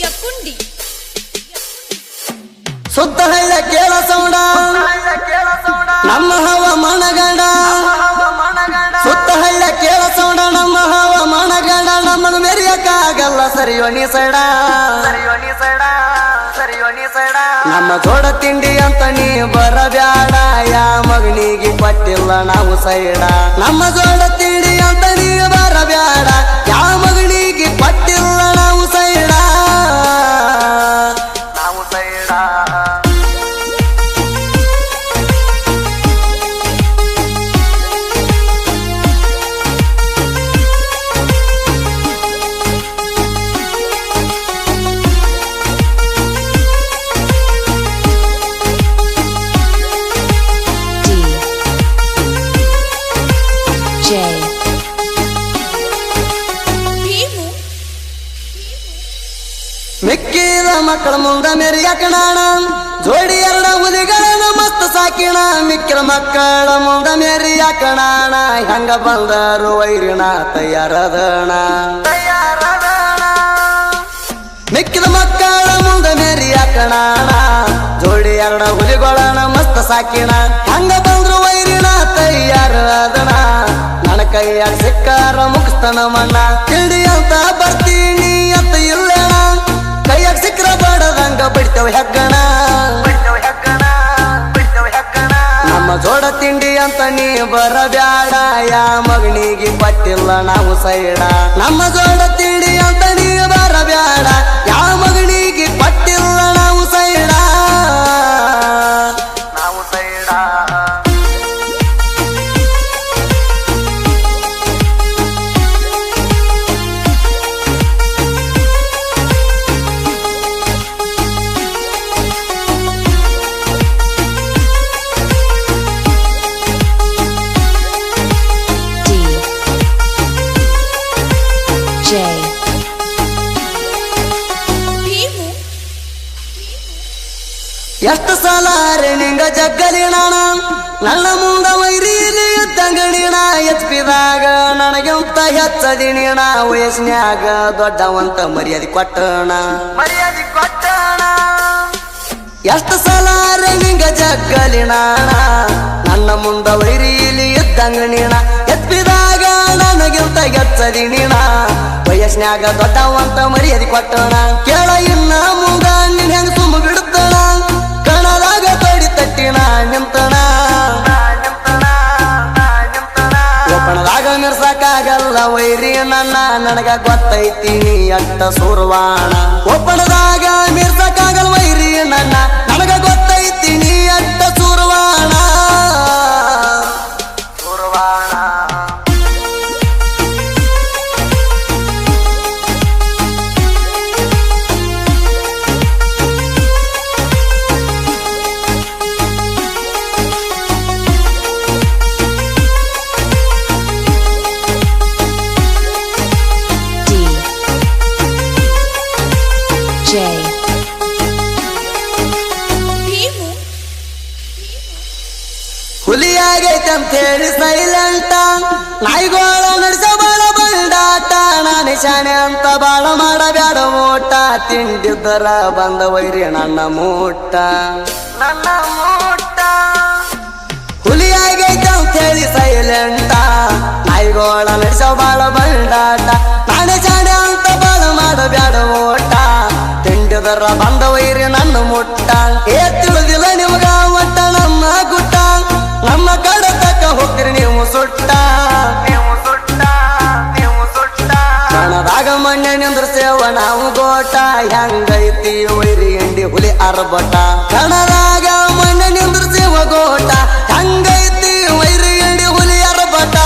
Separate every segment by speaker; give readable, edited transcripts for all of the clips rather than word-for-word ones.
Speaker 1: ಯಕುಂಡಿ
Speaker 2: ಸುತ್ತ ಹಳ್ಳ ಕೇಳ ಸೌಂಡ ನಮ್ಮ ಹವಾಮಾನ ಗಂಡ ಸುತ್ತ ಹಳ್ಳ ಕೇಳ ಸೌಂಡ ನಮ್ಮ ಹವಾಮಾನ ಗಂಡ ನಮ್ಮನ್ನು ಮೆರಿಯಕ್ಕಾಗಲ್ಲ ಸರಿಯೋನಿ ಸೈಡ ನಮ್ಮ ಜೋಡ ತಿಂಡಿ ಅಂತ ನೀ ಬರಬ್ಯಾಡ ಯಾ ಮಗನಿಗೆ ಕೊಟ್ಟಿಲ್ಲ ನಾವು ಸೈಡ ನಮ್ಮ ಜೋಡ ತಿಂಡಿ ಅಂತ ನೀ ಬರಬ್ಯಾಡ ಯಾ ಮಗನಿಗೆ ಕೊಟ್ಟಿಲ್ಲ ನಾವು ಸೈಡ ಮಿಕ್ಕಿದ ಮಕ್ಕಳ ಮುಂದ ಮೆರಿಯಕಣಾಣ ಜೋಡಿ ಎರಡ ಹುಲಿಗಳನ್ನ ಮಸ್ತ್ ಸಾಕಿಣ ಮಿಕ್ಕಿದ ಮಕ್ಕಳ ಮುಂದ ಮೆರಿಯಕಣಾಣ ಹೆಂಗ ಬಂದರು ವೈರಿಣ ತಯಾರದಣ ಮಿಕ್ಕಿದ ಮಕ್ಕಳ ಮುಂದ ಮೆರಿಯಕಣಾಣ ಜೋಡಿ ಎರಡ ಹುಲಿಗಳನ್ನ ಮಸ್ತ್ ಸಾಕಿಣ ಹೆಂಗ ಬಂದ್ರು ವೈರಿಣ ತಯಾರದಣ ನನ್ನ ಕೈಯಾಗ ಸಿಕ್ಕಾರ ಮುಗಿಸ್ತನ ಮಣ್ಣ ತಿಳಿ ಅಂತ ಬರ್ತೀನಿ ಅಂತ ಇಲ್ಲಣ ಕೈಯಾಗ ಸಿಕ್ರ ಬಡದಂಗ ಬಿಡ್ತೇವೆ ಹೆಗ್ಗಣ ನಮ್ಮ ಜೋಡ ತಿಂಡಿ ಅಂತ ನೀ ಬರಬ್ಯಾಡ ಯಾ ಮಗನಿಗೆ ಕೊಟ್ಟಿಲ್ಲ ನಾವು ಸೈಡ ನಮ್ಮ ಜೋಡ ತಿಂಡಿ ಅಂತ ನೀ ಬರಬ್ಯಾಡ ಯಾ ಮಗನಿಗೆ ಕೊಟ್ಟಿಲ್ಲ ನಾವು ಸೈಡ ಎಷ್ಟು ಸಲ ನಿಂಗ ಜಗ್ಗಲಿಣ ನನ್ನ ಮುಂದ ವೈರೀಲಿ ತಂಗಡಿಣ ಎಚ್ಪಿದಾಗ ನನಗಿಂತ ಹೆಚ್ಚದಿಣಿಣ ವಯಸ್ನ್ಯಾಗ ದೊಡ್ಡವಂತ ಮರ್ಯಾದೆ ಕೊಟ್ಟಣ ಎಷ್ಟು ಸಲ ನಿಂಗ ಜಗ್ಗಲಿಣ ನನ್ನ ಮುಂದ ವೈರೀಲಿ ಇದ್ದಂಗಣಿಣ ಎಚ್ಪಿದಾಗ ನನಗಿಂತ ಹೆಚ್ಚದಿಣಿಣ ವಯಸ್ನ್ಯಾಗ ದೊಡ್ಡವಂತ ಮರ್ಯಾದೆ ಕೊಟ್ಟಣ ಕೇಳ ಇನ್ನ ಮುಂದ ನಿನ್ ಹೆಂಗ ಸುಮ್ಮ ಬಿಡುತ್ತಣ ಕಣದಾಗ ತೊಡಿ ತಟ್ಟಿನ ನಿಂತಣ ಒಪ್ಪಣದಾಗ ಮಿರ್ಸಕ್ಕಾಗಲ್ಲ ವೈರಿ ನನ್ನ ನನಗ ಗೊತ್ತೈತೀನಿ ಅಟ್ಟ ಸುರ್ವಾಣ ಒಪ್ಪಣದಾಗ ಮಿರ್ಸಕ್ಕಾಗಲ್ಲ ವೈರಿ ನನ್ನ ನನಗ ಗೊತ್ತೈತೀನಿ ಅಟ್ಟ ಸುರ್ವಾಣ ಹುಲಿಯಾಗೈತೆ ಅಂತ ಹೇಳಿ ಸೈಲೆಂಟ ನಾಯಿಗೋಳ ನಡೆಸ ಬಾಳ ಬಂಡಾಟ ನಾನು ಶಾಣೆ ಅಂತ ಬಾಳ ಮಾಡಬ್ಯಾಡ ಮೂಟ ತಿಂಡಿದ್ದರ ಬಂದ ವೈರಿ ನನ್ನ ಮೂಟ ಹುಲಿಯಾಗೈತೆ ಅಂತ ಹೇಳಿ ಸೈಲೆಂಟ ನಾಯಿಗೋಳ ನಡೆಸ ಬಾಳ ಬಂಡಾಟ ನಾನು ಶಾಣೆ ಅಂತ ಬಾಳ ಮಾಡಬ್ಯಾಡ ಮೂಟ ತಿಂಡಿದರ ಬಂದ ವೈರಿ ನನ್ನ ಮುಟ್ಟ ಏ ತಿಳಿದಿಲ್ಲ ನಿಮಗ ಒಟ್ಟ ನಮ್ಮ ಗುಟ್ಟ ನಮ್ಮ ಕಡ ತಕ್ಕ ಹೋಗ್ತೀರಿ ನೀವು ಸುಟ್ಟ ಕಣದಾಗ ಮಣ್ಣೆ ನಿಂದ್ರಸೇವ ನಾವು ಗೋಟ ಹೆಂಗೈತಿ ವೈರಿ ಎಂಡಿ ಹುಲಿ ಅರ್ಬಟ ಕಣದಾಗ ಮಣ್ಣೆ ನಿಂದ್ರಸೇವ ಗೋಟ ಹೆಂಗೈತಿ ವೈರಿ ಎಂಡಿ ಹುಲಿ ಅರ್ಬಟ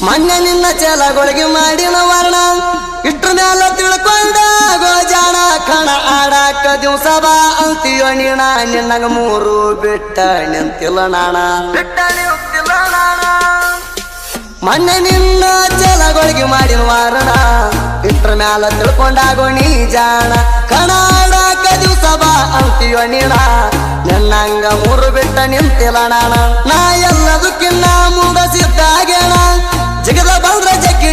Speaker 2: ಮೊನ್ನೆ ನಿನ್ನ ಚಲಗೊಳಗೆ ಮಾಡಿನ ವರ್ಣ ಇಷ್ಟು ಮ್ಯಾಲ ತಿಳ್ಕೊಂಡ ಗೋಜಾಣ ಕಣ ದಿವಸ ಬಾ ಅಂತೀಯೋ ನೀಣ ನಿನ್ನಗ ಮೂರು ಬಿಟ್ಟ ನಿಂತಿಲ್ಲ ನಾಣ ಮೊನ್ನೆ ನಿನ್ನ ಚಲಗೊಳಗಿ ಮಾಡಿನ ವಾರಣ ಇಟ್ರ ಮ್ಯಾಲ ತಿಳ್ಕೊಂಡಾಗೋ ನೀ ಜಾಣ ಕಣಾಡಕ ದಿವಸ ಬಾ ಅಂತೀಯೋ ನೀಣ ನಿನ್ನಂಗ ಮೂರು ಬಿಟ್ಟ ನಿಂತಿಲ್ಲ ನಾಣ ನಾ ಎಲ್ಲದಕ್ಕಿನ್ನ ಮುಂದ ಸಿದ್ಧಾಗೇಣ ಜಗದ ಬಂದ್ರ ಜಗ್ಗಿ